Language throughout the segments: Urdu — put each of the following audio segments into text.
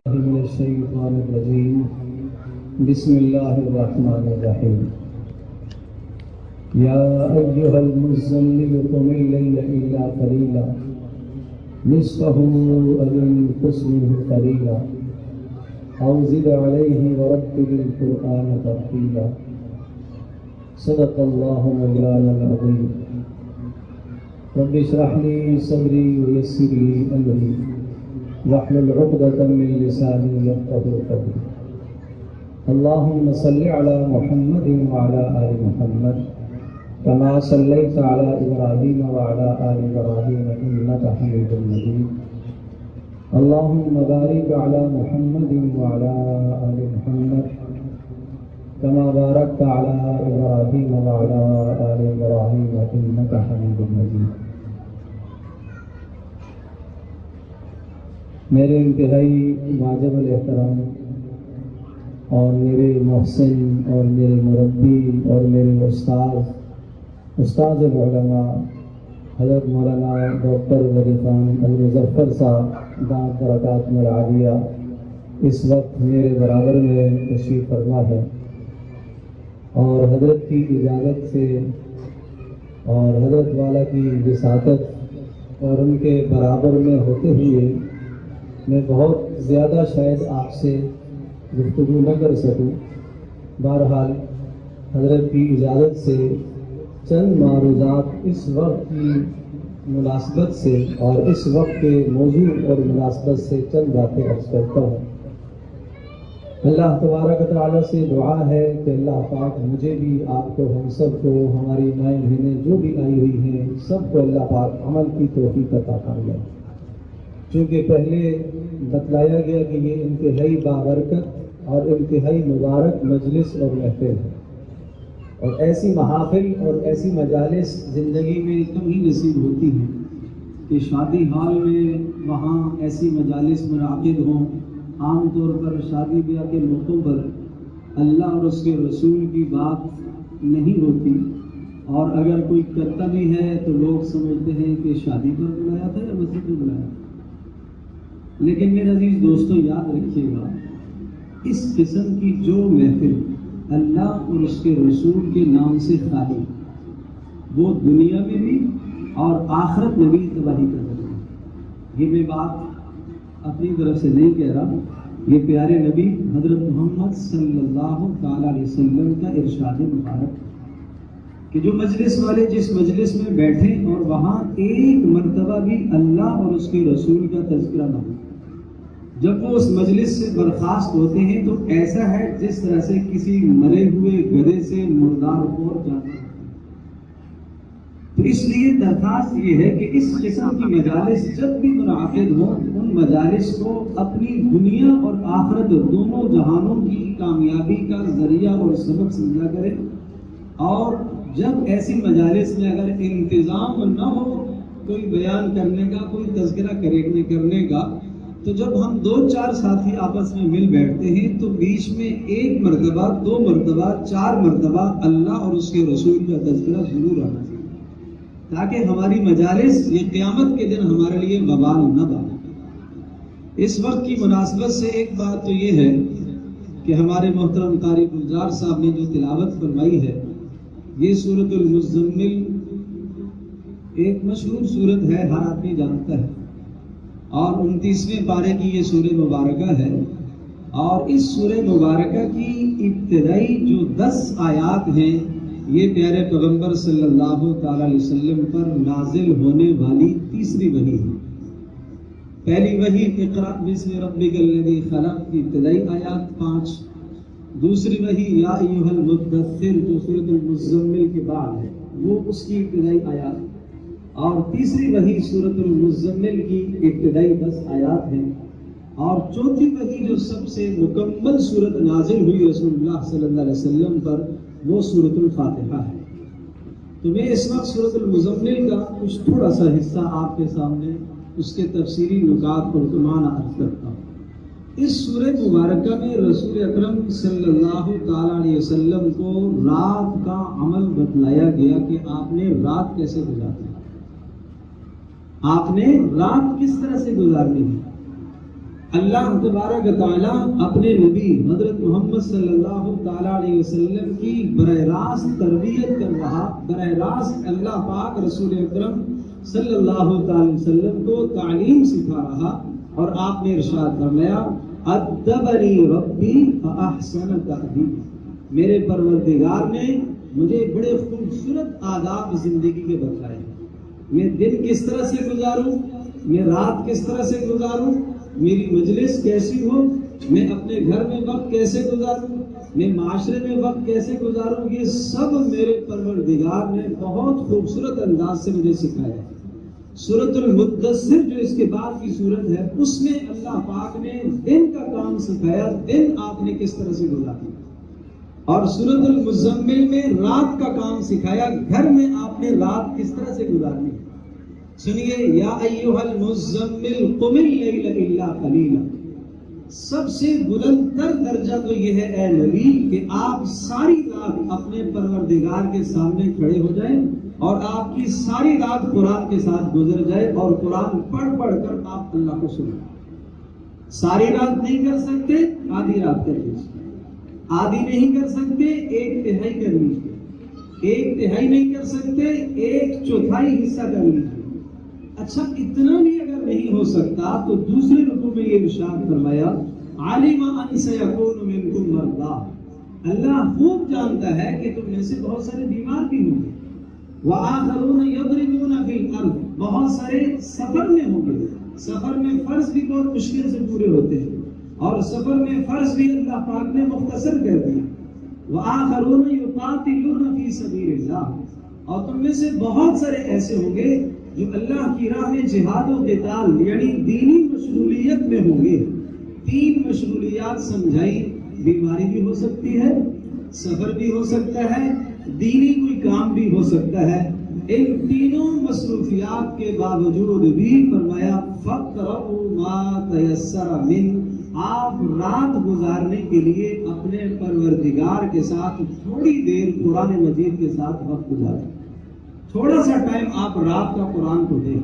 من الشيطان الرجيم. بسم الله الرحمن الرحيم. يا أيها المزمل قم الليل إلا قليلا نصفه أو انقص منه قليلا أو زد عليه ورتل القرآن ترتيلا. صدق الله مولانا العظيم. رب اشرح لي صدري ويسر لي أمري واحلل عقدة من لساني يفقهوا قولي. اللهم صل على محمد وعلى آل محمد كما صليت على إبراهيم وعلى آل إبراهيم إنك حميد مجيد. اللهم بارك على محمد وعلى آل محمد كما باركت على إبراهيم وعلى آل إبراهيم إنك حميد مجيد. میرے انتہائی واجب الاحترام اور میرے محسن اور میرے مربی اور میرے استاد العلماء حضرت مولانا ڈاکٹر ولی خان المظفر صاحب دامت برکاتہم العالیہ اس وقت میرے برابر میں تشریف فرما ہے، اور حضرت کی اجازت سے اور حضرت والا کی وساطت اور ان کے برابر میں ہوتے ہوئے میں بہت زیادہ شاید آپ سے گفتگو نہ کر سکوں. بہرحال حضرت کی اجازت سے چند معروضات اس وقت کی مناسبت سے اور اس وقت کے موضوع اور مناسبت سے چند باتیں عرض کرتا ہوں. اللہ تبارک و تعالیٰ سے دعا ہے کہ اللہ پاک مجھے بھی، آپ کو، ہم سب کو، ہماری مائیں بہنیں جو بھی آئی ہوئی ہیں سب کو اللہ پاک عمل کی توفیق عطا فرمائے. چونکہ پہلے بتلایا گیا کہ یہ انتہائی بابرکت اور انتہائی مبارک مجلس اور محفل ہے، اور ایسی محافل اور ایسی مجالس زندگی میں کم ہی نصیب ہوتی ہیں کہ شادی ہال میں وہاں ایسی مجالس منعقد ہوں. عام طور پر شادی بیاہ کے موقعوں پر اللہ اور اس کے رسول کی بات نہیں ہوتی، اور اگر کوئی کرتا بھی ہے تو لوگ سمجھتے ہیں کہ شادی پر بلایا تھا یا مسجد میں بلایا تھا. لیکن میرے عزیز دوستوں، یاد رکھیے گا، اس قسم کی جو محفل اللہ اور اس کے رسول کے نام سے خالی، وہ دنیا میں بھی اور آخرت میں بھی تباہی کر رہی ہے. یہ میں بات اپنی طرف سے نہیں کہہ رہا، یہ پیارے نبی حضرت محمد صلی اللہ تعالیٰ علیہ وسلم کا ارشاد مبارک کہ جو مجلس والے جس مجلس میں بیٹھیں اور وہاں ایک مرتبہ بھی اللہ اور اس کے رسول کا تذکرہ نہ ہو، جب وہ اس مجلس سے برخاست ہوتے ہیں تو ایسا ہے جس طرح سے کسی مرے ہوئے گدھے سے مردار خور جانا. تو اس لیے درخواست یہ ہے کہ اس قسم کی مجالس جب بھی منعقد ہوں، ان مجالس کو اپنی دنیا اور آخرت دونوں جہانوں کی کامیابی کا ذریعہ اور سبب سمجھا کریں. اور جب ایسی مجالس میں اگر انتظام نہ ہو کوئی بیان کرنے کا، کوئی تذکرہ کرنے کا، تو جب ہم 2-4 ساتھی آپس میں مل بیٹھتے ہیں تو بیچ میں 1 مرتبہ 2 مرتبہ 4 مرتبہ اللہ اور اس کے رسول کا تذکرہ ضرور آنا چاہیے، تاکہ ہماری مجالس یہ قیامت کے دن ہمارے لیے وبال نہ بنے. اس وقت کی مناسبت سے ایک بات تو یہ ہے کہ ہمارے محترم قاری گلزار صاحب نے جو تلاوت فرمائی ہے، یہ سورۃ المزمل ایک مشہور سورت ہے، ہر آدمی جانتا ہے، اور 29ویں پارے کی یہ سورہ مبارکہ ہے. اور اس سورہ مبارکہ کی ابتدائی جو 10 آیات ہیں یہ پیارے پیغمبر صلی اللہ تعالی علیہ وسلم پر نازل ہونے والی تیسری وحی ہے. پہلی وحی اقرأ بسم ربک الذی خلق کی ابتدائی آیات 5، دوسری وحی یا ایھا المدثر جو سورۃ المزمل کے بعد ہے وہ اس کی ابتدائی آیات، اور تیسری وحی سورۃ المزمل کی ابتدائی 10 آیات ہیں، اور چوتھی وحی جو سب سے مکمل سورت نازل ہوئی رسول اللہ صلی اللہ علیہ وسلم پر وہ سورۃ الفاتحہ ہے. تو میں اس وقت سورۃ المزمل کا کچھ تھوڑا سا حصہ آپ کے سامنے اس کے تفسیری نکات پر تمہارا عرض کرتا ہوں. اس سورہ مبارکہ میں رسول اکرم صلی اللہ تعالی علیہ وسلم کو رات کا عمل بتلایا گیا کہ آپ نے رات کیسے گزارنی ہے، آپ نے رات کس طرح سے گزارنی ہے. اللہ تبارک تعالیٰ اپنے نبی حضرت محمد صلی اللہ تعالیٰ علیہ وسلم کی براہ راست تربیت کر رہا، براہ راست اللہ پاک رسول اکرم صلی اللہ تعالی وسلم کو تعلیم سکھا رہا، اور آپ نے ارشاد فرمایا ادبنی ربی فاحسن تأدیب، میرے پروردگار نے مجھے بڑے خوبصورت آداب زندگی کے بتائے، میں دن کس طرح سے گزاروں، میں رات کس طرح سے گزاروں، میری مجلس کیسی ہو، میں اپنے گھر میں وقت کیسے گزاروں، میں معاشرے میں وقت کیسے گزاروں، یہ سب میرے پروردگار نے بہت خوبصورت انداز سے مجھے سکھایا ہے۔ سورۃ المدثر جو اس کے بعد کی سورت ہے، اس میں اللہ پاک نے دن کا کام سکھایا، دن آپ نے کس طرح سے گزارنا، اور سورۃ المزمل میں رات کا کام سکھایا، گھر میں آپ نے رات کس طرح سے گزارنی ہے۔ سنیے، یا ایھا المزمل قم اللیل الا قلیلا، سب سے بلند تر درجہ تو یہ ہے اے نبی کہ آپ ساری رات اپنے پروردگار کے سامنے کھڑے ہو جائیں، اور آپ کی ساری رات قرآن کے ساتھ گزر جائے، اور قرآن پڑھ پڑھ کر آپ اللہ کو سنیں۔ ساری رات نہیں کر سکتے، آدھی رات کر لیجیے، آدھی نہیں کر سکتے، ایک تہائی کر لیجیے، ایک تہائی نہیں کر سکتے، ایک چوتھائی حصہ کر لیجیے۔ اچھا، اتنا بھی اگر نہیں ہو سکتا تو دوسرے رکوع میں یہ ارشاد فرمایا علم ان سیکون منکم مرضی، اللہ خوب جانتا ہے کہ تم میں سے بہت سارے بیمار بھی ہوں گے، وآخرون یضربون فی الارض، بہت سارے سفر میں ہوں گے، سفر میں فرض بھی بہت مشکل سے پورے ہوتے ہیں، اور سفر میں فرض بھی اللہ پاک نے مختصر کر دیا، وآخرون یقاتلون فی سبیل اللہ، اور تم میں سے بہت سارے ایسے ہوں گے جو اللہ کی راہ میں جہاد و قتال یعنی دینی مشغولیت میں ہوں گے۔ تین مشغولیات سمجھائی، بیماری بھی ہو سکتی ہے، سفر بھی ہو سکتا ہے، دینی کوئی کام بھی ہو سکتا ہے، ان تینوں مصروفیات کے باوجود بھی فرمایا فَقْرَؤُوا مَا تَيَسَّرَ مِنْ، آپ رات گزارنے کے لیے اپنے پروردگار کے ساتھ تھوڑی دیر قرآن مجید کے ساتھ وقت گزاریں، تھوڑا سا ٹائم آپ رات کا قرآن کو دیں،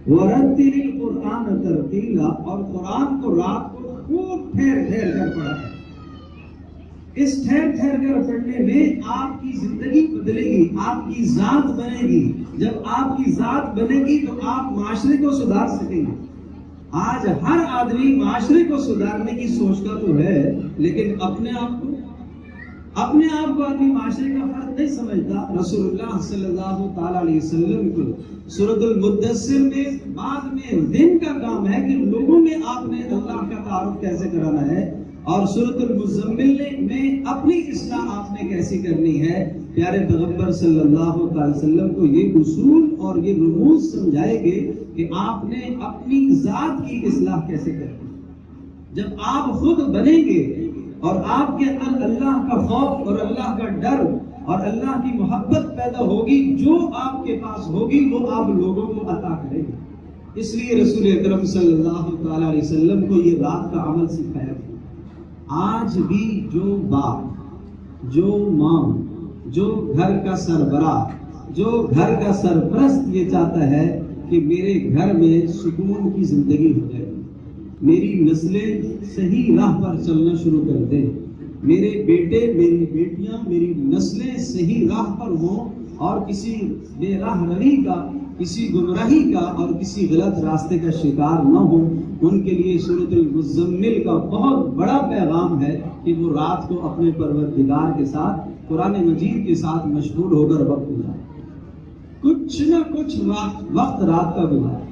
وَرَتِّلِ الْقُرْآنَ تَرْتِيلًا، اور قرآن کو رات کو خوب ٹھہر ٹھہر کر پڑھا ہے۔ اس ٹھہر ٹھہر کر پڑھنے میں آپ کی زندگی بدلے گی، آپ کی ذات بنے گی، جب آپ کی ذات بنے گی تو آپ معاشرے کو سدھار سکیں گے۔ آج ہر آدمی معاشرے کو سدھارنے کی سوچتا تو ہے، لیکن اپنے آپ کو آدمی معاشرے کا فرد نہیں سمجھتا۔ رسول اللہ صلی اللہ تعالیٰ علیہ وسلم کو سورۃ المدثر میں بعد میں دن کا کام ہے کہ لوگوں میں آپ نے اللہ کا تعارف کیسے کرانا ہے، اور سورۃ المزمل میں اپنی اصلاح آپ نے کیسی کرنی ہے۔ پیارے پیغمبر صلی اللہ تعالی وسلم کو یہ اصول اور یہ رموز سمجھائے گے کہ آپ نے اپنی ذات کی اصلاح کیسے کرنی۔ جب آپ خود بنیں گے اور آپ کے اندر اللہ کا خوف اور اللہ کا ڈر اور اللہ کی محبت پیدا ہوگی، جو آپ کے پاس ہوگی وہ آپ لوگوں کو عطا کریں گے۔ اس لیے رسول اکرم صلی اللہ تعالی علیہ وسلم کو یہ رات کا عمل سکھایا گیا۔ آج بھی جو باپ، جو ماں، جو گھر کا سربراہ، جو گھر کا سرپرست یہ چاہتا ہے کہ میرے گھر میں سکون کی زندگی ہو جائے، میری نسلیں صحیح راہ پر چلنا شروع کر دیں، میرے بیٹے میری بیٹیاں میری نسلیں صحیح راہ پر ہوں، اور کسی بے راہ روی کا، کسی گمراہی کا اور کسی غلط راستے کا شکار نہ ہوں، ان کے لیے سورۃ المزمل کا بہت بڑا پیغام ہے کہ وہ رات کو اپنے پروردگار کے ساتھ قرآن مجید کے ساتھ مشغول ہو کر وقت گزارے، کچھ نہ کچھ وقت رات کا گزارے۔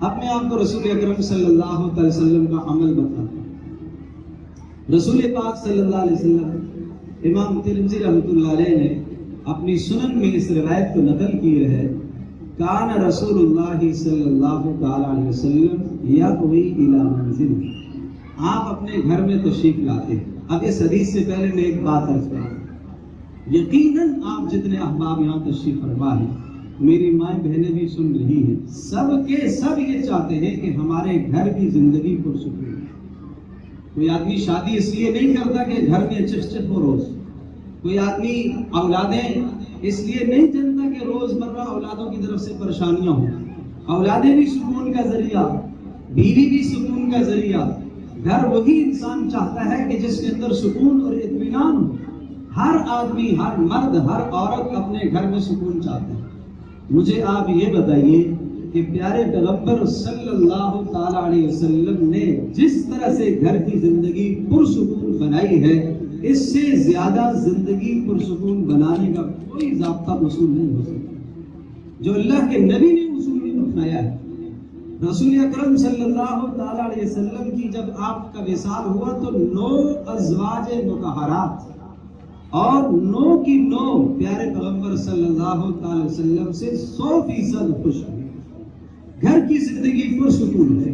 اپنے آپ کو رسول اکرم صلی اللہ علیہ وسلم کا عمل بتاتے ہیں۔ رسول پاک صلی اللہ علیہ وسلم، امام ترمذی رحمۃ اللہ علیہ نے اپنی سنن میں اس روایت کو نقل کی ہے، کان رسول اللہ صلی اللہ تعالی علیہ وسلم یأوی الی منزل، آپ اپنے گھر میں تشریف لاتے ہیں۔ اب اس حدیث سے پہلے میں ایک بات عرض کروں، یقیناً آپ جتنے احباب یہاں تشریف فرما ہیں، میری مائیں بہنیں بھی سن رہی ہیں، سب کے سب یہ چاہتے ہیں کہ ہمارے گھر کی زندگی پرسکون ہو۔ کوئی آدمی شادی اس لیے نہیں کرتا کہ گھر میں چچ ہو روز، کوئی آدمی اولادیں اس لیے نہیں چاہتا کہ روز مرہ اولادوں کی طرف سے پریشانیاں ہوں۔ اولادیں بھی سکون کا ذریعہ، بیوی بھی سکون کا ذریعہ. گھر وہی انسان چاہتا ہے کہ جس کے اندر سکون اور اطمینان ہو. ہر آدمی، ہر مرد، ہر عورت اپنے گھر میں سکون چاہتے ہیں. مجھے آپ یہ بتائیے کہ پیارے پیغمبر صلی اللہ تعالی علیہ وسلم نے جس طرح سے گھر کی زندگی پرسکون بنائی ہے، اس سے زیادہ زندگی پرسکون بنانے کا کوئی ضابطہ اصول نہیں ہو سکتا جو اللہ کے نبی نے اصول اپنایا ہے. رسول اکرم صلی اللہ تعالی علیہ وسلم کی جب آپ کا وصال ہوا تو 9 ازواج مطہرات اور 9 کی 9 پیارے پیغمبر صلی اللہ تعالی وسلم سے 100% خوش ہوئے. گھر کی زندگی پرسکون ہے،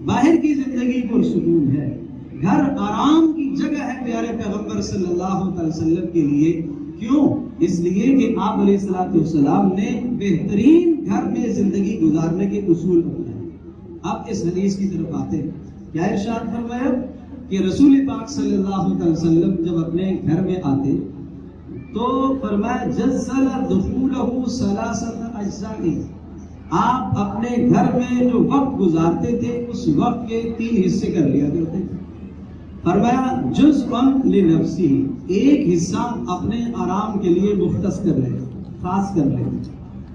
باہر کی زندگی پرسکون ہے. گھر آرام کی جگہ ہے پیارے پیغمبر صلی اللہ تعالی وسلم کے لیے. کیوں؟ اس لیے کہ آپ علیہ الصلوۃ والسلام نے بہترین گھر میں زندگی گزارنے کے اصول بتائے. اب اس حدیث کی طرف آتے ہیں. کیا ارشاد فرمایا کہ رسول پاک صلی اللہ علیہ وسلم جب اپنے گھر میں آتے تو فرمایا جزل دخولہ ثلاثۃ اجزاء. آپ اپنے گھر میں جو وقت گزارتے تھے اس وقت کے 3 حصے کر لیا کرتے تھے. فرمایا جزءاً لنفسی، ایک حصہ اپنے آرام کے لیے مختص کر لے، خاص کر لے.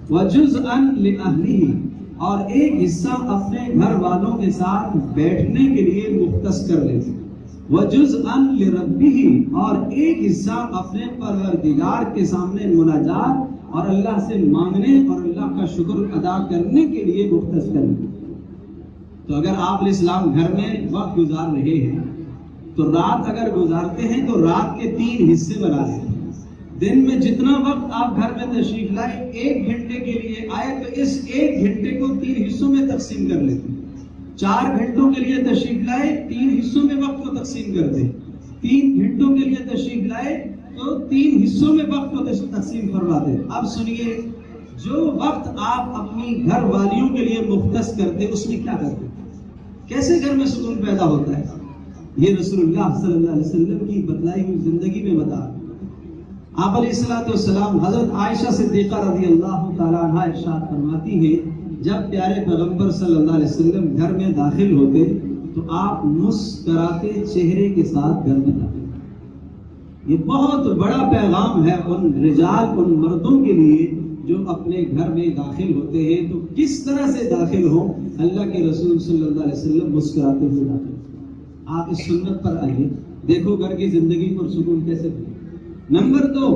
وجزءاً لأہلہ، اور ایک حصہ اپنے گھر والوں کے ساتھ بیٹھنے کے لیے مختص کر لے. وجزءاً لربہ، اور ایک حصہ اپنے پروردگار کے سامنے مناجات اور اللہ سے مانگنے اور اللہ کا شکر ادا کرنے کے لیے مختص کر لے. تو اگر آپ علیہ السلام گھر میں وقت گزار رہے ہیں تو رات اگر گزارتے ہیں تو رات کے 3 حصے بنا لیں. دن میں جتنا وقت آپ گھر میں تشریف لائے، 1 گھنٹے کے لیے آئے تو اس 1 گھنٹے کو 3 حصوں میں تقسیم کر لیتے. 4 گھنٹوں کے لیے تشریف لائے، 3 حصوں میں وقت کو تقسیم کر دیں. 3 گھنٹوں کے لیے تشریف لائے تو 3 حصوں میں وقت کو تقسیم فرما دیں. اب سنیے، جو وقت آپ اپنی گھر والیوں کے لیے مختص کرتے اس میں کیا کرتے، کیسے گھر میں سکون پیدا ہوتا ہے، یہ رسول اللہ صلی اللہ علیہ وسلم کی بتلائی ہوئی زندگی میں بتا. آپ علیہ الصلوۃ والسلام حضرت عائشہ صدیقہ رضی اللہ تعالیٰ عنہ ارشاد فرماتی ہے جب پیارے پیغمبر صلی اللہ علیہ وسلم گھر میں داخل ہوتے تو آپ مسکراتے چہرے کے ساتھ گھر میں داخل. یہ بہت بڑا پیغام ہے ان رجال، ان مردوں کے لیے جو اپنے گھر میں داخل ہوتے ہیں تو کس طرح سے داخل ہوں. اللہ کے رسول صلی اللہ علیہ وسلم مسکراتے ہوئے داخل. آپ اس سنت پر آئیے، دیکھو گھر کی زندگی پر سکون کیسے ملے. نمبر 2،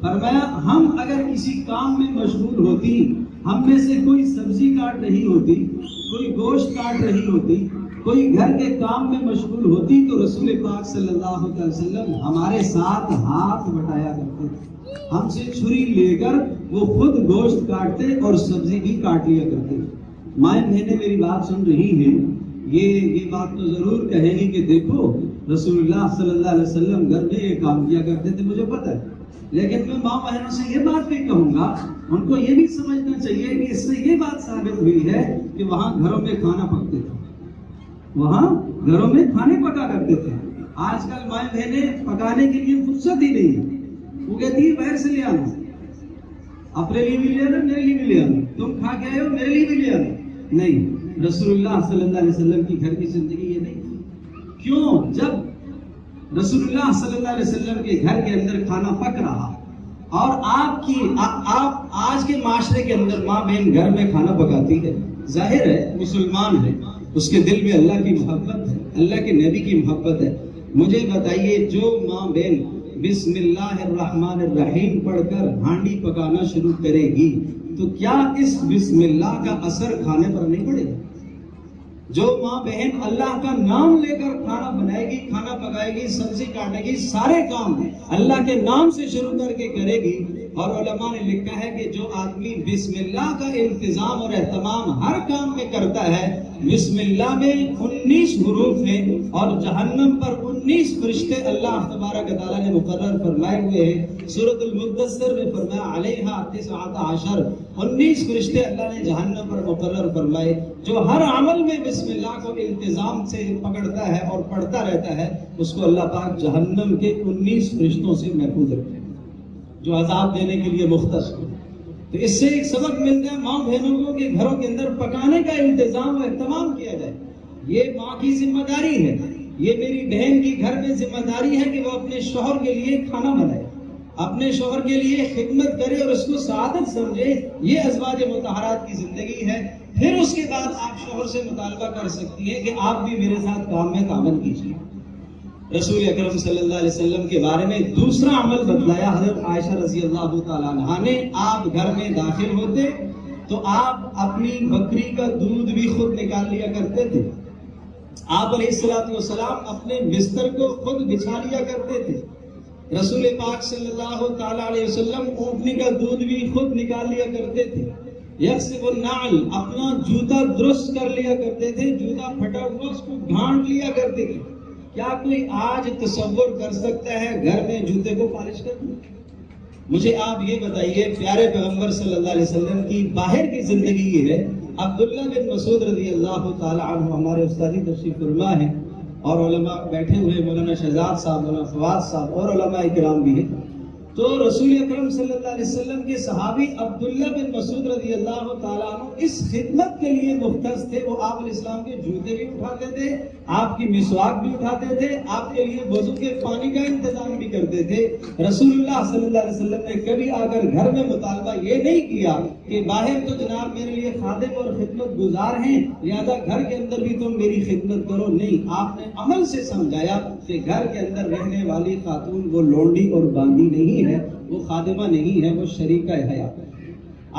فرمایا ہم اگر کسی کام میں مشغول ہوتی، ہم میں سے کوئی سبزی کاٹ رہی ہوتی، کوئی گوشت کاٹ رہی ہوتی، کوئی گھر کے کام میں مشغول ہوتی تو رسول پاک صلی اللہ علیہ وسلم ہمارے ساتھ ہاتھ بٹایا کرتے تھے. ہم سے چھری لے کر وہ خود گوشت کاٹتے اور سبزی بھی کاٹ لیا کرتے. مائیں بہنیں میری بات سن رہی ہیں، یہ بات تو ضرور کہیں گی کہ دیکھو رسول اللہ صلی اللہ علیہ وسلم گھر میں یہ کام کیا کرتے تھے، مجھے پتہ ہے. لیکن میں ماں بہنوں سے یہ بات بھی کہوں گا، ان کو یہ بھی سمجھنا چاہیے کہ اس سے یہ بات ثابت ہوئی ہے کہ وہاں گھروں میں کھانا پکتے تھے، وہاں گھروں میں کھانے پکا کرتے تھے. آج کل مائیں بہنیں پکانے کے لیے فرصت ہی نہیں ہے. وہ کہتی ہے باہر سے لے آنا، اپنے لیے بھی لے آنا، میرے لیے بھی لے آنا، تم کھا کے آئے ہو میرے لیے بھی لے آنا. نہیں، رسول اللہ صلی اللہ علیہ وسلم کی گھر کی زندگی یہ نہیں. کیوں؟ جب رسول اللہ صلی اللہ علیہ وسلم کے گھر کے اندر کھانا پک رہا اور آپ آج کے معاشرے کے اندر ماں بہن گھر میں کھانا پکاتی ہے، ظاہر ہے مسلمان ہے، اس کے دل میں اللہ کی محبت ہے، اللہ کے نبی کی محبت ہے. مجھے بتائیے جو ماں بہن بسم اللہ الرحمن الرحیم پڑھ کر ہانڈی پکانا شروع کرے گی تو کیا اس بسم اللہ کا اثر کھانے پر نہیں پڑے گا؟ جو ماں بہن اللہ کا نام لے کر کھانا بنائے گی، کھانا پکائے گی، سبزی کاٹے گی، سارے کام اللہ کے نام سے شروع کر کے کرے گی. اور علماء نے لکھا ہے کہ جو آدمی بسم اللہ کا انتظام اور اہتمام ہر کام میں کرتا ہے، بسم اللہ میں 19 حروف ہیں اور جہنم پر 19 فرشتے اللہ تبارک و تعالیٰ نے مقرر فرمائے ہوئے ہیں. سورۃ المدثر میں فرمایا علیہا 19 19 فرشتے اللہ نے جہنم پر مقرر فرمائے. جو ہر عمل میں بسم اللہ کو انتظام سے پکڑتا ہے اور پڑھتا رہتا ہے اس کو اللہ پاک جہنم کے 19 فرشتوں سے محفوظ رکھے جو عذاب دینے کے لیے مختص ہو. تو اس سے ایک سبق ملتا ہے ماں بہنوں کو کہ گھروں کے اندر پکانے کا انتظام و اہتمام کیا جائے. یہ ماں کی ذمہ داری ہے، یہ میری بہن کی گھر میں ذمہ داری ہے کہ وہ اپنے شوہر کے لیے کھانا بنائے، اپنے شوہر کے لیے خدمت کرے اور اس کو سعادت سمجھے۔ یہ ازواج مطہرات کی زندگی ہے۔ پھر اس کے بعد آپ شوہر سے مطالبہ کر سکتی ہیں کہ آپ بھی میرے ساتھ کام میں تعاون کیجیے۔ رسول اکرم صلی اللہ علیہ وسلم کے بارے میں دوسرا عمل بتلایا حضرت عائشہ رضی اللہ تعالیٰ عنہا نے۔ آپ گھر میں داخل ہوتے تو آپ اپنی بکری کا دودھ بھی خود نکال لیا کرتے تھے۔ آپ علیہ السلام اپنے بستر کو خود بچھا لیا کرتے تھے۔ رسول پاک صلی اللہ تعالیٰ علیہ وسلم اونٹنی کا دودھ بھی خود نکال لیا کرتے تھے۔ یکسب النعل، اپنا جوتا درست کر لیا کرتے تھے، جوتا پھٹا ہوا اس کو گھانٹ لیا کرتے تھے۔ کیا کوئی آج تصور کر سکتا ہے گھر میں جوتے کو پالش کرنا؟ مجھے آپ یہ بتائیے، پیارے پیغمبر صلی اللہ علیہ وسلم کی باہر کی زندگی یہ ہے۔ عبداللہ بن مسعود رضی اللہ تعالیٰ عنہ ہمارے استادی تشریف فرما ہیں، اور علماء بیٹھے ہوئے، مولانا شہزاد صاحب، مولانا فواد صاحب اور علماء اکرام بھی ہیں۔ تو رسول اکرم صلی اللہ علیہ وسلم کے صحابی عبداللہ بن مسعود رضی اللہ تعالیٰ عنہ اس خدمت کے لیے مختص تھے۔ وہ آپ علیہ السلام کے جوتے بھی اٹھاتے تھے، آپ کی مسواک بھی اٹھاتے تھے، آپ کے لیے وضو کے پانی کا انتظام بھی کرتے تھے۔ رسول اللہ صلی اللہ علیہ وسلم نے کبھی آ کر گھر میں مطالبہ یہ نہیں کیا کہ باہر تو جناب میرے لیے خادم اور خدمت گزار ہیں، لہذا گھر کے اندر بھی تم میری خدمت کرو۔ نہیں، آپ نے عمل سے سمجھایا کہ گھر کے اندر رہنے والی خاتون وہ لونڈی اور باندی نہیں ہے، وہ خادمہ نہیں ہے، وہ شریکہ حیات ہے۔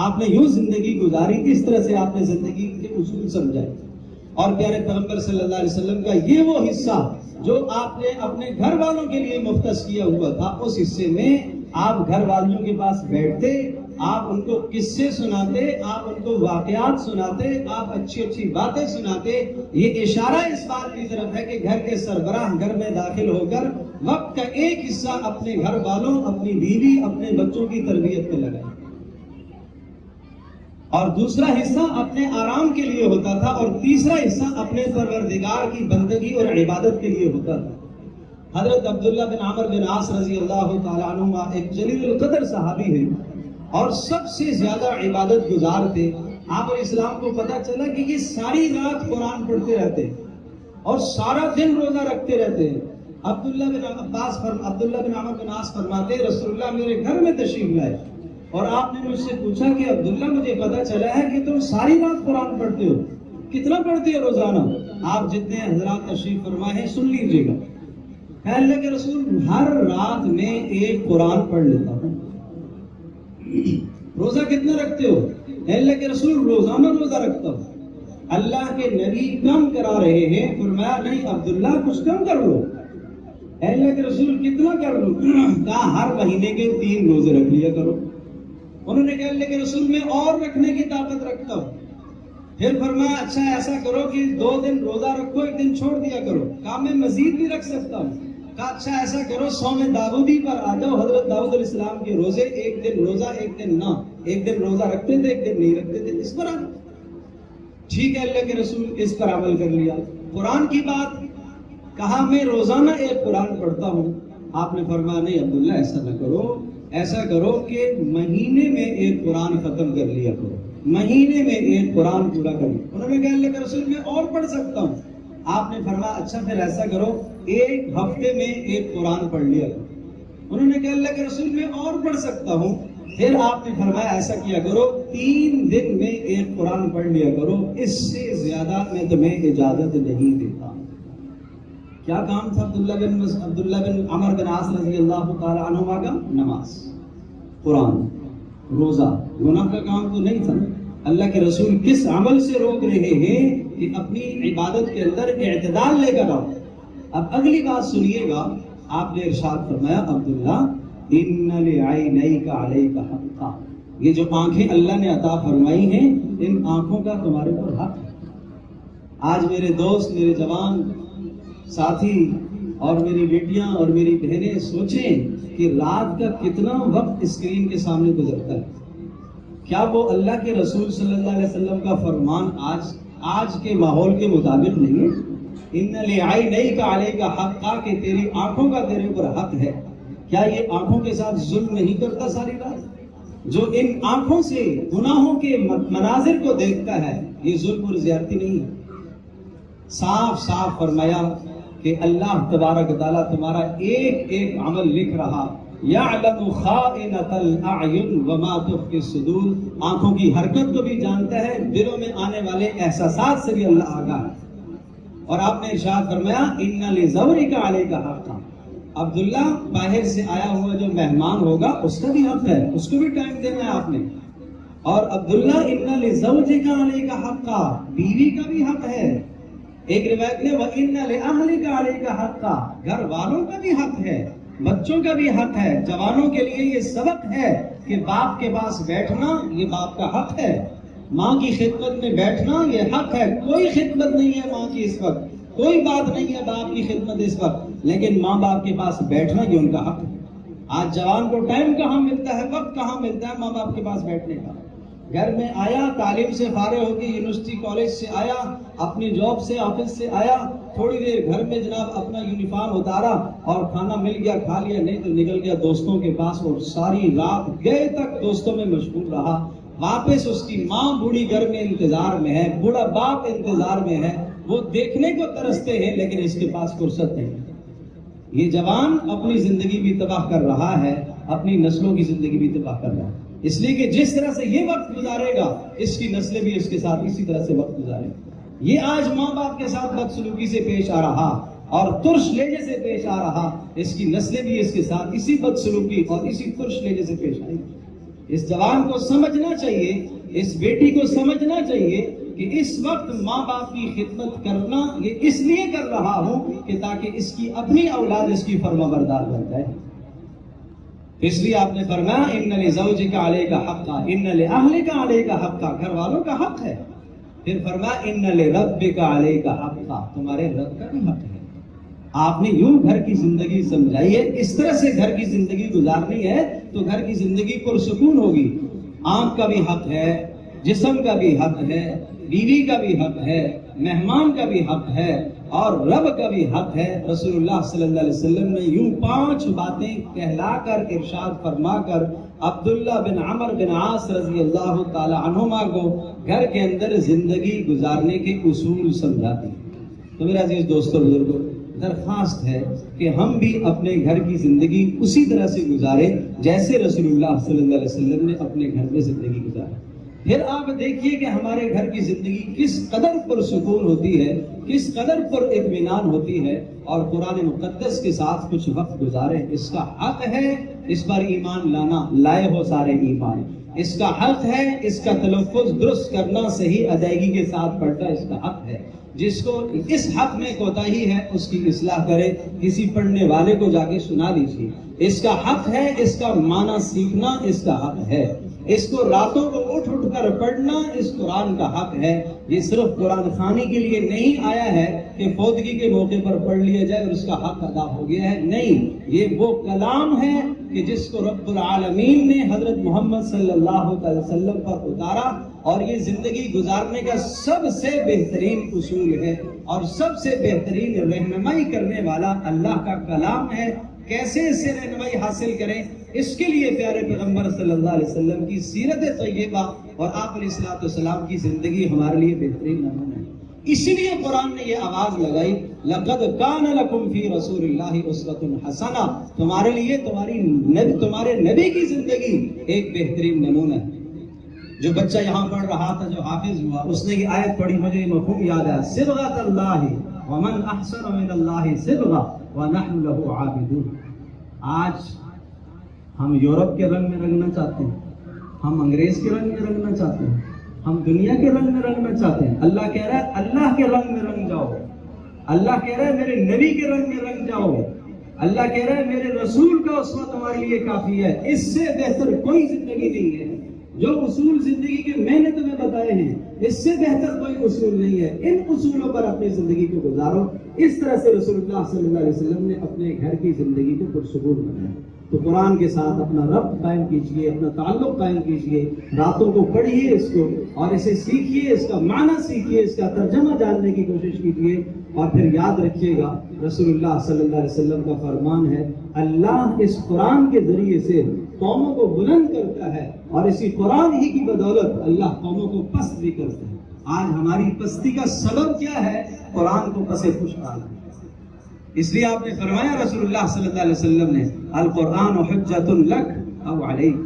آپ نے یوں زندگی گزاری، اس طرح سے آپ نے زندگی کے اصول سمجھائے۔ اور پیارے پیغمبر صلی اللہ علیہ وسلم کا یہ وہ حصہ جو آپ نے اپنے گھر والوں کے لیے مختص کیا ہوا تھا، اس حصے میں آپ گھر والوں کے پاس بیٹھتے، آپ ان کو قصے سناتے، آپ ان کو واقعات سناتے، آپ اچھی اچھی باتیں سناتے۔ یہ اشارہ اس بات کی طرف ہے کہ گھر کے سربراہ گھر میں داخل ہو کر وقت کا ایک حصہ اپنے گھر والوں، اپنی بیوی، اپنے بچوں کی تربیت میں لگائے، اور دوسرا حصہ اپنے آرام کے لیے ہوتا تھا، اور تیسرا حصہ اپنے پروردگار کی بندگی اور عبادت کے لیے ہوتا تھا۔ حضرت عبداللہ بن عمر بن عاص رضی اللہ تعالیٰ عنہ ایک جلیل القدر صحابی ہے اور سب سے زیادہ عبادت گزار تھے۔ آپ علیہ السلام کو پتا چلا کہ یہ ساری رات قرآن پڑھتے رہتے ہیں اور سارا دن روزہ رکھتے رہتے ہیں۔ عبداللہ بن عمر بن عاص فرماتے، رسول اللہ میرے گھر میں تشریف لائے اور آپ نے مجھ سے پوچھا کہ عبداللہ مجھے پتا چلا ہے کہ تم ساری رات قرآن پڑھتے ہو، کتنا پڑھتے ہو روزانہ؟ آپ جتنے حضرات تشریف فرمائے ہیں سن لیجئے گا۔ کہ اللہ کے رسول ہر رات میں ایک قرآن پڑھ لیتا ہوں۔ روزہ کتنا رکھتے ہو؟ اللہ کے رسول روزانہ روزہ رکھتا ہوں۔ اللہ کے نبی کم کرا رہے ہیں، فرمایا نہیں عبداللہ کچھ کم کر لو۔ اللہ کے رسول کتنا کر لو؟ کہا ہر مہینے کے 3 روزے رکھ لیا کرو۔ انہوں نے کہا اللہ کے رسول میں اور رکھنے کی طاقت رکھتا ہوں۔ پھر فرمایا اچھا ایسا کرو کہ 2 دن روزہ رکھو، 1 دن چھوڑ دیا کرو۔ کہا میں مزید بھی رکھ سکتا ہوں۔ کہا اچھا ایسا کرو صوم داؤدی پر آ جاؤ، حضرت داؤد علیہ السلام کے روزے، 1 دن روزہ 1 دن نہ، 1 دن روزہ رکھتے تھے 1 دن نہیں رکھتے تھے، اس پر آ جاؤ۔ ٹھیک ہے، اللہ کے رسول اس پر عمل کر لیا۔ قرآن کی بات کہا میں روزانہ 1 قرآن پڑھتا ہوں۔ آپ نے فرمایا نہیں عبداللہ ایسا نہ کرو، ایسا کرو کہ مہینے میں 1 قرآن ختم کر لیا کرو، مہینے میں 1 قرآن پورا کر لیا۔ انہوں نے کہا اللہ کے رسول میں اور پڑھ سکتا ہوں۔ آپ نے فرمایا اچھا پھر ایسا کرو 1 ہفتے میں 1 قرآن پڑھ لیا کرو۔ انہوں نے کہا اللہ کے رسول میں اور پڑھ سکتا ہوں۔ پھر آپ نے فرمایا ایسا کیا کرو 3 دن میں 1 قرآن پڑھ لیا کرو، اس سے زیادہ میں تمہیں اجازت نہیں دیتا۔ کیا کام تھا عبداللہ بن عمر بن عاص رضی اللہ تعالی عنہما کا؟ نماز، قرآن، روزہ۔ گناہ کا کام تو نہیں تھا۔ اللہ کے رسول کس عمل سے روک رہے ہیں کہ اپنی عبادت کے اندر اعتدال لے کر آؤ۔ اب اگلی بات سنیے گا، آپ نے ارشاد فرمایا عبداللہ ان لعینیک علیک حقا، یہ جو آنکھیں اللہ نے عطا فرمائی ہیں ان آنکھوں کا تمہارے پر حق ہے۔ آج میرے دوست، میرے جوان ساتھی اور میری بیٹیاں اور میری بہنیں سوچیں کہ رات کا کتنا وقت اسکرین کے سامنے گزرتا ہے۔ کیا وہ اللہ کے رسول صلی اللہ علیہ وسلم کا فرمان آج کے ماحول کے مطابق نہیں ہے؟ ان لعینیک علیک حقا، کہ تیری آنکھوں کا تیرے اوپر حق ہے۔ کیا یہ آنکھوں کے ساتھ ظلم نہیں کرتا ساری رات؟ جو ان آنکھوں سے گناہوں کے مناظر کو دیکھتا ہے، یہ ظلم اور زیادتی نہیں ہے؟ صاف صاف فرمایا کہ اللہ تبارک و تعالیٰ تمہارا ایک ایک عمل لکھ رہا. یعلم خائنۃ الاعین وما تخفی الصدور، آنکھوں کی حرکت کو بھی جانتا ہے، دلوں میں آنے والے احساسات سے بھی اللہ آگاہ ہے. اور آپ نے ارشاد فرمایا ان لزورک علیک حقا، عبداللہ باہر سے آیا ہوا جو مہمان ہوگا اس کا بھی حق ہے، اس کو بھی ٹائم دینا ہے آپ نے. اور عبداللہ ان لزوجک علیک حقا، بیوی کا بھی حق ہے. ایک روایت میں وَإِنَّ لِأَهْلِكَ عَلَيْكَ حَقًّا، گھر والوں کا بھی حق ہے، بچوں کا بھی حق ہے. جوانوں کے لیے یہ سبق ہے کہ باپ کے پاس بیٹھنا یہ باپ کا حق ہے، ماں کی خدمت میں بیٹھنا یہ حق ہے. کوئی خدمت نہیں ہے ماں کی اس وقت، کوئی بات نہیں ہے باپ کی خدمت اس وقت، لیکن ماں باپ کے پاس بیٹھنا یہ ان کا حق ہے. آج جوان کو ٹائم کہاں ملتا ہے، وقت کہاں ملتا ہے ماں باپ کے پاس بیٹھنے کا. گھر میں آیا، تعلیم سے فارغ ہو کے یونیورسٹی کالج سے آیا، اپنی جاب سے آفس سے آیا، تھوڑی دیر گھر میں جناب اپنا یونیفارم اتارا اور کھانا مل گیا کھا لیا، نہیں تو نکل گیا دوستوں کے پاس اور ساری رات گئے تک دوستوں میں مشغول رہا. واپس اس کی ماں بوڑھی گھر میں انتظار میں ہے، بوڑھا باپ انتظار میں ہے، وہ دیکھنے کو ترستے ہیں لیکن اس کے پاس فرصت نہیں. یہ جوان اپنی زندگی بھی تباہ کر رہا ہے، اپنی نسلوں کی زندگی بھی تباہ کر رہا ہے. اس لیے کہ جس طرح سے یہ وقت گزارے گا اس کی نسلیں بھی اس کے ساتھ اسی طرح سے وقت گزارے گا. یہ آج ماں باپ کے ساتھ بدسلوکی سے پیش آ رہا اور ترش لہجے سے پیش آ رہا، اس کی نسلیں بھی اس کے ساتھ اسی بدسلوکی اور اسی ترش لہجے سے پیش آئیں گی. اس جوان کو سمجھنا چاہیے، اس بیٹی کو سمجھنا چاہیے کہ اس وقت ماں باپ کی خدمت کرنا یہ اس لیے کر رہا ہوں کہ تاکہ اس کی اپنی اولاد اس کی فرما بردار بن جائے. اس لیے آپ نے فرمایا ان لزوجک علیک حقا ان لاہلک علیک حقا، گھر والوں کا حق ہے. پھر فرمایا ان لربک علیک حقا، تمہارے رب کا بھی حق ہے. آپ نے یوں گھر کی زندگی سمجھائی ہے، اس طرح سے گھر کی زندگی گزارنی ہے تو گھر کی زندگی پرسکون ہوگی. آنکھ کا بھی حق ہے، جسم کا بھی حق ہے، بیوی کا بھی حق ہے، مہمان کا بھی حق ہے اور رب کا بھی حق ہے. رسول اللہ صلی اللہ علیہ وسلم نے یوں 5 باتیں کہلا کر ارشاد فرما کر عبداللہ بن عمر بن عاص رضی اللہ تعالی عنہما کو گھر کے اندر زندگی گزارنے کے اصول سمجھاتے ہیں. تو میرے عزیز دوستو بزرگوں، درخواست ہے کہ ہم بھی اپنے گھر کی زندگی اسی طرح سے گزاریں جیسے رسول اللہ صلی اللہ علیہ وسلم نے اپنے گھر میں زندگی گزاری. پھر آپ دیکھیے کہ ہمارے گھر کی زندگی کس قدر پرسکون ہوتی ہے، کس قدر پر اطمینان ہوتی ہے. اور قرآن مقدس کے ساتھ کچھ وقت گزاریں، اس کا حق ہے اس پر ایمان لانا، لائے ہو سارے ایمان. اس کا حق ہے اس کا تلفظ درست کرنا، صحیح ادائیگی کے ساتھ پڑھنا اس کا حق ہے. جس کو اس حق میں کوتاہی ہے اس کی اصلاح کرے، کسی پڑھنے والے کو جا کے سنا دیجیے. اس کا حق ہے اس کا معنی سیکھنا، اس کا حق ہے. اس کو راتوں کو اٹھ کر پڑھنا اس قرآن کا حق ہے. یہ صرف قرآن خوانی کے لیے نہیں آیا ہے کہ فوتگی کے موقع پر پڑھ لیا جائے اور اس کا حق ادا ہو گیا ہے، نہیں. یہ وہ کلام ہے کہ جس کو رب العالمین نے حضرت محمد صلی اللہ علیہ وسلم پر اتارا اور یہ زندگی گزارنے کا سب سے بہترین اصول ہے اور سب سے بہترین رہنمائی کرنے والا اللہ کا کلام ہے. کیسے اس سے رہنمائی حاصل کریں، اس کے لیے پیارے پیغمبر صلی اللہ علیہ وسلم کی سیرت طیبہ اور آپ علیہ الصلوۃ والسلام کی زندگی ہمارے لیے بہترین نمونہ ہے. اسی لیے قرآن نے یہ آواز لگائی لقد کان لکم فی رسول اللہ اسوۃ حسنہ، تمہارے لیے تمہارے نبی کی زندگی ایک بہترین نمونہ ہے. جو بچہ یہاں پڑھ رہا تھا، جو حافظ ہوا، اس نے یہ آیت پڑھی، مجھے یہ مفہوم یاد ہے، صبغۃ اللہ ومن احسن من اللہ صبغہ ونحن له عابدون. آج ہم یورپ کے رنگ میں رنگنا چاہتے ہیں، ہم انگریز کے رنگ میں رنگنا چاہتے ہیں، ہم دنیا کے رنگ میں رنگنا چاہتے ہیں. اللہ کہہ رہا ہے اللہ کے رنگ میں رنگ جاؤ. اللہ کہہ رہا ہے میرے نبی کے رنگ میں رنگ جاؤ. اللہ کہہ رہا ہے میرے رسول کا اسوہ تمہارے لیے کافی ہے. اس سے بہتر کوئی زندگی نہیں ہے. جو اصول زندگی کے میں نے تمہیں بتائے ہیں اس سے بہتر کوئی اصول نہیں ہے. ان اصولوں پر اپنی زندگی کو گزارو. اس طرح سے رسول اللہ صلی اللہ علیہ وسلم نے اپنے گھر کی زندگی کو پرسکون بنایا. تو قرآن کے ساتھ اپنا ربط قائم کیجئے، اپنا تعلق قائم کیجئے. راتوں کو پڑھیے اس کو اور اسے سیکھیے، اس کا معنی سیکھیے، اس کا ترجمہ جاننے کی کوشش کیجئے. اور پھر یاد رکھیے گا رسول اللہ صلی اللہ علیہ وسلم کا فرمان ہے اللہ اس قرآن کے ذریعے سے قوموں کو بلند کرتا ہے اور اسی قرآن ہی کی بدولت اللہ قوموں کو پست بھی کرتا ہے. آج ہماری پستی کا سبب کیا ہے؟ قرآن کو پس پش ڈالا. اس لیے آپ نے فرمایا رسول اللہ صلی اللہ علیہ وسلم نے القرآن حجت لک او علیک،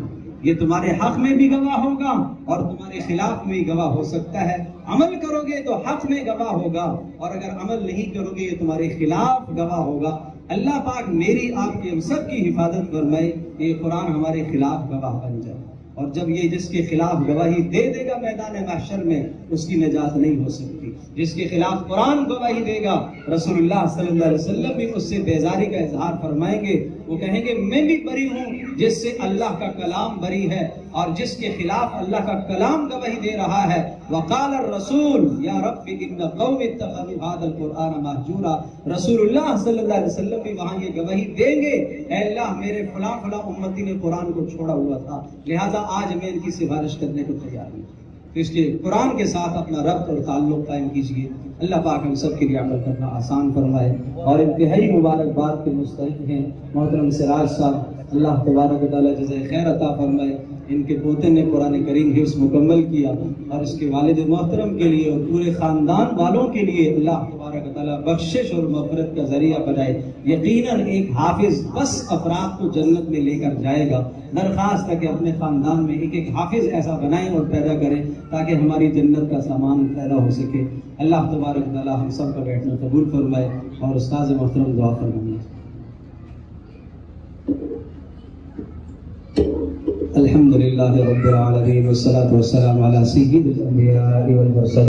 یہ تمہارے حق میں بھی گواہ ہوگا اور تمہارے خلاف میں گواہ ہو سکتا ہے. عمل کرو گے تو حق میں گواہ ہوگا اور اگر عمل نہیں کرو گے یہ تمہارے خلاف گواہ ہوگا. اللہ پاک میری آپ کی ہم سب کی حفاظت فرمائے کہ یہ قرآن ہمارے خلاف گواہ بن جائے. اور جب یہ جس کے خلاف گواہی دے دے گا میدان محشر میں اس کی نجات نہیں ہو سکتی. جس کے خلاف قرآن گواہی دے گا رسول اللہ صلی اللہ علیہ وسلم بھی اس سے بیزاری کا اظہار فرمائیں گے. وہ کہیں گے میں بھی بری ہوں جس سے اللہ کا کلام بری ہے اور جس کے خلاف اللہ کا کلام گواہی دے رہا ہے. وقال الرسول یا رب ان قوم اتخذوا هذا القرآن مهجورا، رسول اللہ صلی اللہ علیہ وسلم بھی وہاں یہ گواہی دیں گے اے اللہ میرے فلاں فلاں امتی نے قرآن کو چھوڑا ہوا تھا، لہذا آج میں ان کی سفارش کرنے کو تیار ہوں. تو اس کے قرآن کے ساتھ اپنا ربط اور تعلق قائم کیجیے. اللہ پاک ہم سب کے لیے عمل کرنا آسان فرمائے. اور انتہائی مبارکباد کے مستحق ہیں محترم سراج صاحب، اللہ تبارک و تعالیٰ جزائے خیر عطا فرمائے. ان کے پوتے نے قرآن کریم حفظ مکمل کیا اور اس کے والد محترم کے لیے اور پورے خاندان والوں کے لیے اللہ تبارک و تعالیٰ بخشش اور مغفرت کا ذریعہ بنائے. یقیناً ایک حافظ 10 افراد کو جنت میں لے کر جائے گا. درخواست ہے کہ اپنے خاندان میں ایک حافظ ایسا بنائیں اور پیدا کریں تاکہ ہماری جنت کا سامان پیدا ہو سکے. اللہ تبارک و تعالیٰ ہم سب کا بیٹھنا قبول فرمائے اور استاذ محترم دعا فرمائے. الحمد للہ رب العالمین والصلاة والسلام علی سید الانبیاء والمرسلین.